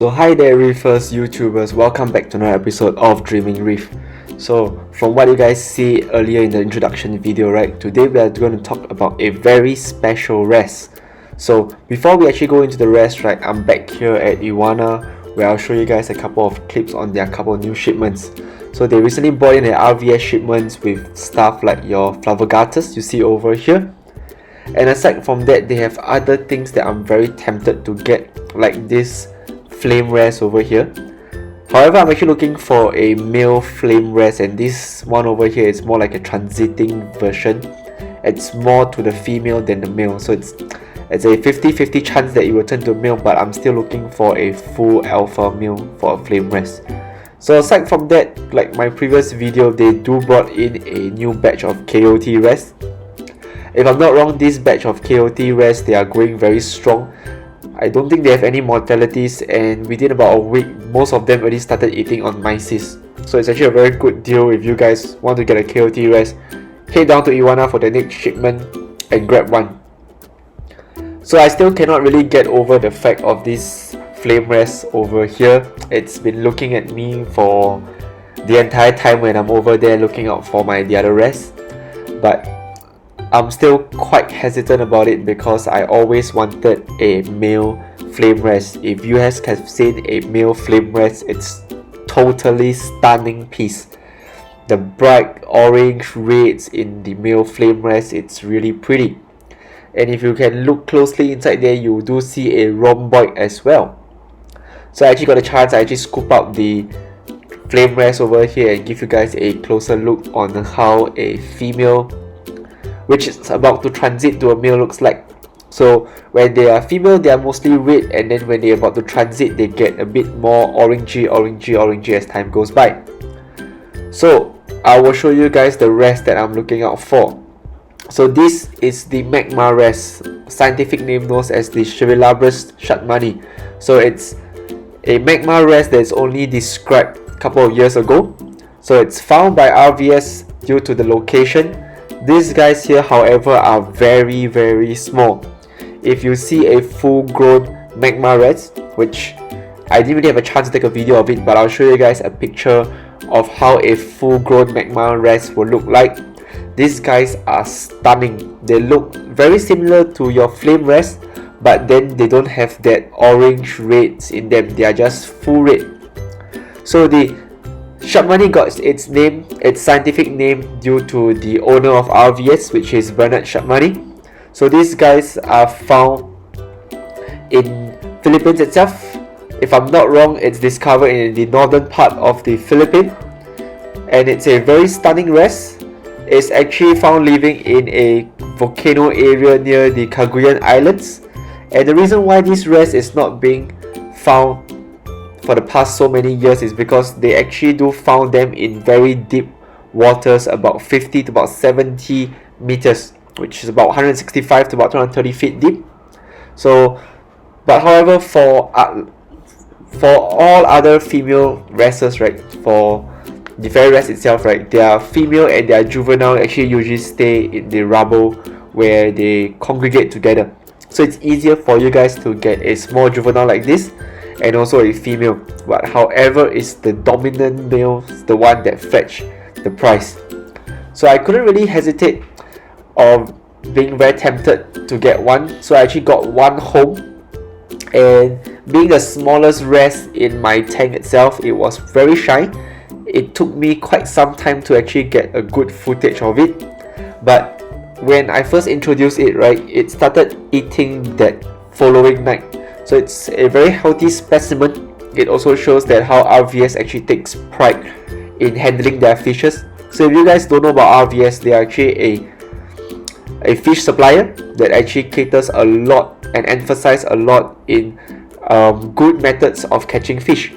So hi there Reefers, YouTubers, welcome back to another episode of Dreaming Reef. So from what you guys see earlier in the introduction video, right, today we are going to talk about a very special rest. So before we actually go into the rest, right, I'm back here at Iwana where I'll show you guys a couple of clips on their couple of new shipments. So they recently brought in their RVS shipments with stuff like your flavogatas you see over here. And aside from that, they have other things that I'm very tempted to get, like this flame wrasse over here. However, I'm actually looking for a male flame wrasse, and this one over here is more like a transiting version. It's more to the female than the male, so it's a 50-50 chance that it will turn to a male, but I'm still looking for a full alpha male for a flame wrasse. So aside from that, like my previous video, they do brought in a new batch of KOT wrasse. If I'm not wrong, this batch of KOT wrasse, they are going very strong. I don't think they have any mortalities, and within about a week, most of them already started eating on myces. So it's actually a very good deal if you guys want to get a KOT wrasse. Head down to Iwana for the next shipment and grab one. So I still cannot really get over the fact of this flame wrasse over here. It's been looking at me for the entire time when I'm over there looking out for the other wrasse. But I'm still quite hesitant about it because I always wanted a male flame wrasse. If you guys have seen a male flame wrasse, it's totally stunning piece. The bright orange reds in the male flame wrasse, it's really pretty. And if you can look closely inside there, you do see a rhomboid as well. So I actually got a chance, I actually scoop out the flame wrasse over here and give you guys a closer look on how a female which is about to transit to a male looks like. So when they are female, they are mostly red, and then when they are about to transit, they get a bit more orangey as time goes by. So I will show you guys the rest that I'm looking out for. So this is the Magma Wrasse, scientific name known as the Cirrhilabrus shutmani. So it's a Magma Wrasse that's only described a couple of years ago. So it's found by RVS due to the location. These guys here, however, are very small. If you see a full-grown Magma Wrasse, which I didn't really have a chance to take a video of it, but I'll show you guys a picture of how a full-grown Magma Wrasse will look like. These guys are stunning. They look very similar to your flame wrasse, but then they don't have that orange reds in them. They are just full red. So the shutmani got its name, its scientific name, due to the owner of RVS, which is Bernard Shutmani. So these guys are found in Philippines itself. If I'm not wrong, it's discovered in the northern part of the Philippines, and it's a very stunning wrasse. It's actually found living in a volcano area near the Cagayan Islands, and the reason why this wrasse is not being found for the past so many years is because they actually do found them in very deep waters, about 50 to about 70 meters, which is about 165 to about 230 feet deep. So, but however, for all other female wrasses, right, for the fairy wrasse itself, right, their female and their juvenile actually usually stay in the rubble where they congregate together. So it's easier for you guys to get a small juvenile like this and also a female, but however, is the dominant male the one that fetch the price. So I couldn't really hesitate of being very tempted to get one, so I actually got one home. And being the smallest wrasse in my tank itself, it was very shy. It took me quite some time to actually get a good footage of it, but when I first introduced it, right, it started eating that following night. So it's a very healthy specimen. It also shows that how RVS actually takes pride in handling their fishes. So if you guys don't know about RVS, they are actually a fish supplier that actually caters a lot and emphasize a lot in good methods of catching fish.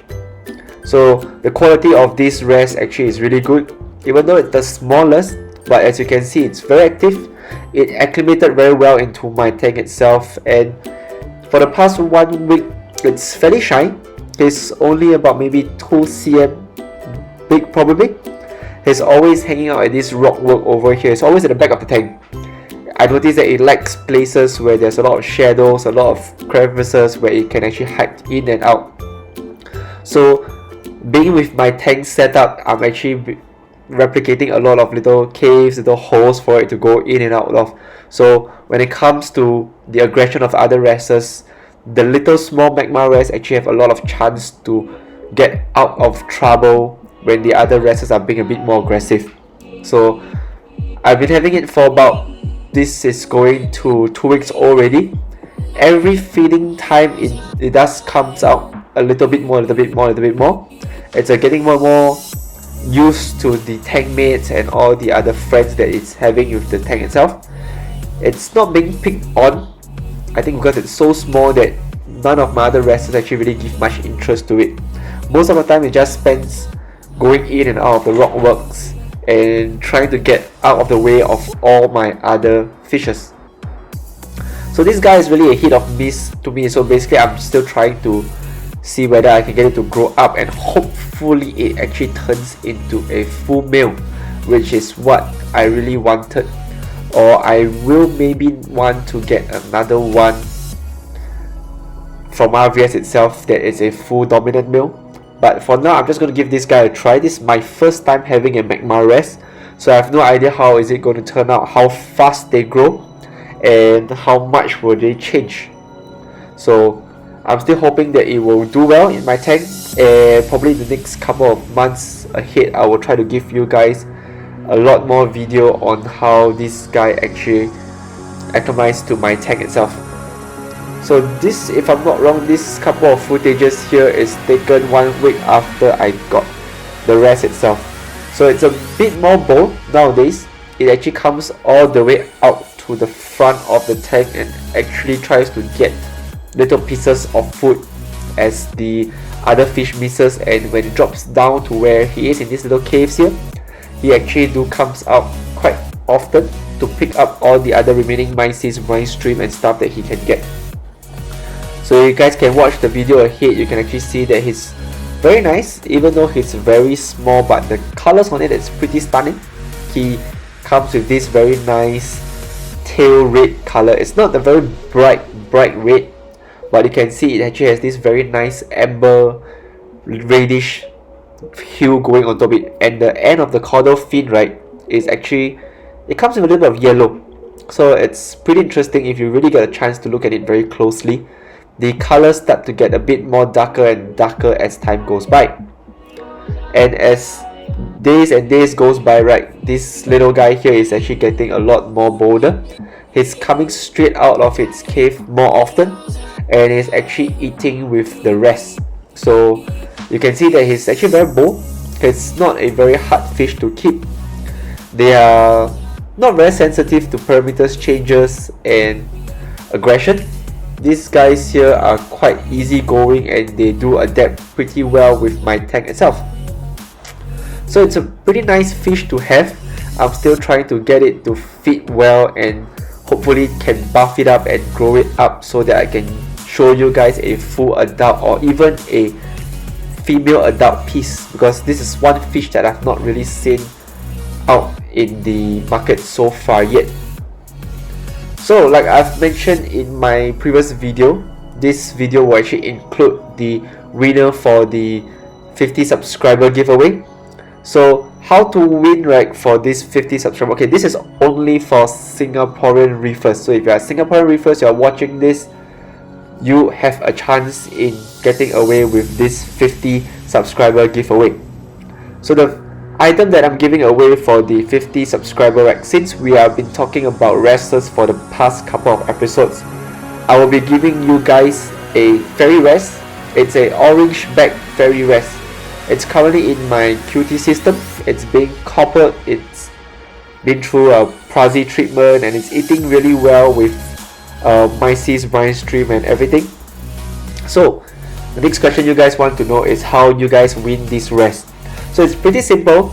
So the quality of this wrasse actually is really good, even though it's the smallest, but as you can see, it's very active. It acclimated very well into my tank itself, and for the past 1 week, it's fairly shy. He's only about maybe 2 cm big probably. He's always hanging out at this rock work over here. It's always at the back of the tank. I noticed that it likes places where there's a lot of shadows, a lot of crevices where it can actually hide in and out. So being with my tank setup, I'm actually replicating a lot of little caves, little holes for it to go in and out of. So when it comes to the aggression of other wresses, the little small Magma Wrasse actually have a lot of chance to get out of trouble when the other wresses are being a bit more aggressive. So I've been having it for about, this is going to 2 weeks already. Every feeding time it does comes out a little bit more. It's getting more and more used to the tank mates and all the other friends that it's having with the tank itself. It's not being picked on, I think because it's so small that none of my other wrestlers actually really give much interest to it. Most of the time it just spends going in and out of the rock works and trying to get out of the way of all my other fishes. So this guy is really a hit or miss to me, so basically I'm still trying to see whether I can get it to grow up, and hopefully it actually turns into a full male, which is what I really wanted. Or I will maybe want to get another one from RVS itself that is a full dominant male. But for now I'm just going to give this guy a try. This is my first time having a Magma Wrasse, so I have no idea how is it going to turn out, how fast they grow, and how much will they change. So I'm still hoping that it will do well in my tank, and probably the next couple of months ahead I will try to give you guys a lot more video on how this guy actually acclimates to my tank itself. So this, if I'm not wrong, this couple of footages here is taken 1 week after I got the Wrasse itself. So it's a bit more bold nowadays. It actually comes all the way out to the front of the tank and actually tries to get little pieces of food as the other fish misses, and when it drops down to where he is in these little caves here, he actually comes out quite often to pick up all the other remaining myces, brine stream and stuff that he can get. So you guys can watch the video ahead, you can actually see that he's very nice, even though he's very small, but the colors on it is pretty stunning. He comes with this very nice tail red color. It's not a very bright red, but you can see it actually has this very nice amber reddish hue going on top of it, and the end of the caudal fin, right, is actually, it comes with a little bit of yellow. So it's pretty interesting if you really get a chance to look at it very closely. The colors start to get a bit more darker and darker as time goes by, and as days and days goes by, right, this little guy here is actually getting a lot more bolder. He's coming straight out of its cave more often, and is actually eating with the rest. So you can see that he's actually very bold. It's not a very hard fish to keep. They are not very sensitive to parameters changes and aggression. These guys here are quite easygoing and they do adapt pretty well with my tank itself. So it's a pretty nice fish to have. I'm still trying to get it to fit well and hopefully can buff it up and grow it up so that I can show you guys a full adult or even a female adult piece, because this is one fish that I've not really seen out in the market so far yet. So like I've mentioned in my previous video, this video will actually include the winner for the 50 subscriber giveaway. So how to win, right, for this 50 subscriber? Okay, this is only for Singaporean Reefers. So if you are Singaporean Reefers, you are watching this, you have a chance in getting away with this 50 subscriber giveaway. So the item that I'm giving away for the 50 subscriber, right, since we have been talking about wrestlers for the past couple of episodes, I will be giving you guys a fairy wrasse. It's a orange back fairy wrasse. It's currently in my QT system. It's being coppered, it's been through a Prazi treatment, and it's eating really well with myces, brine stream and everything. So the next question you guys want to know is how you guys win this wrasse. So it's pretty simple.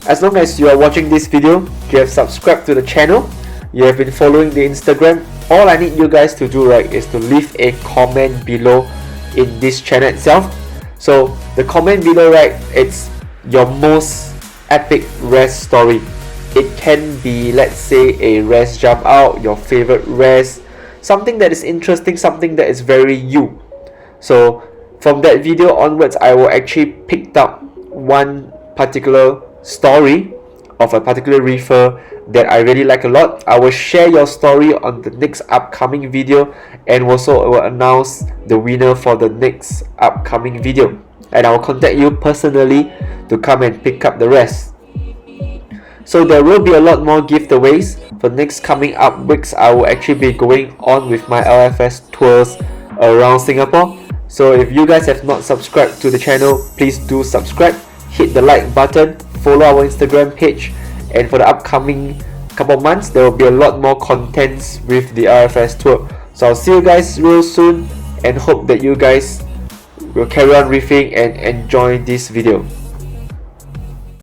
As long as you are watching this video, you have subscribed to the channel, you have been following the Instagram, all I need you guys to do, right, is to leave a comment below in this channel itself. So the comment below, right, it's your most epic wrasse story. It can be, let's say, a wrasse jump out, your favorite wrasse, something that is interesting, something that is very you. So From that video onwards, I will actually pick up one particular story of a particular reefer that I really like a lot. I will share your story on the next upcoming video, and also will announce the winner for the next upcoming video, and I will contact you personally to come and pick up the rest. So there will be a lot more giveaways for next coming up weeks. I will actually be going on with my LFS tours around Singapore. So if you guys have not subscribed to the channel, please do subscribe, hit the like button, follow our Instagram page, and for the upcoming couple months there will be a lot more contents with the RFS tour. So I'll see you guys real soon, and hope that you guys will carry on reefing and enjoy this video.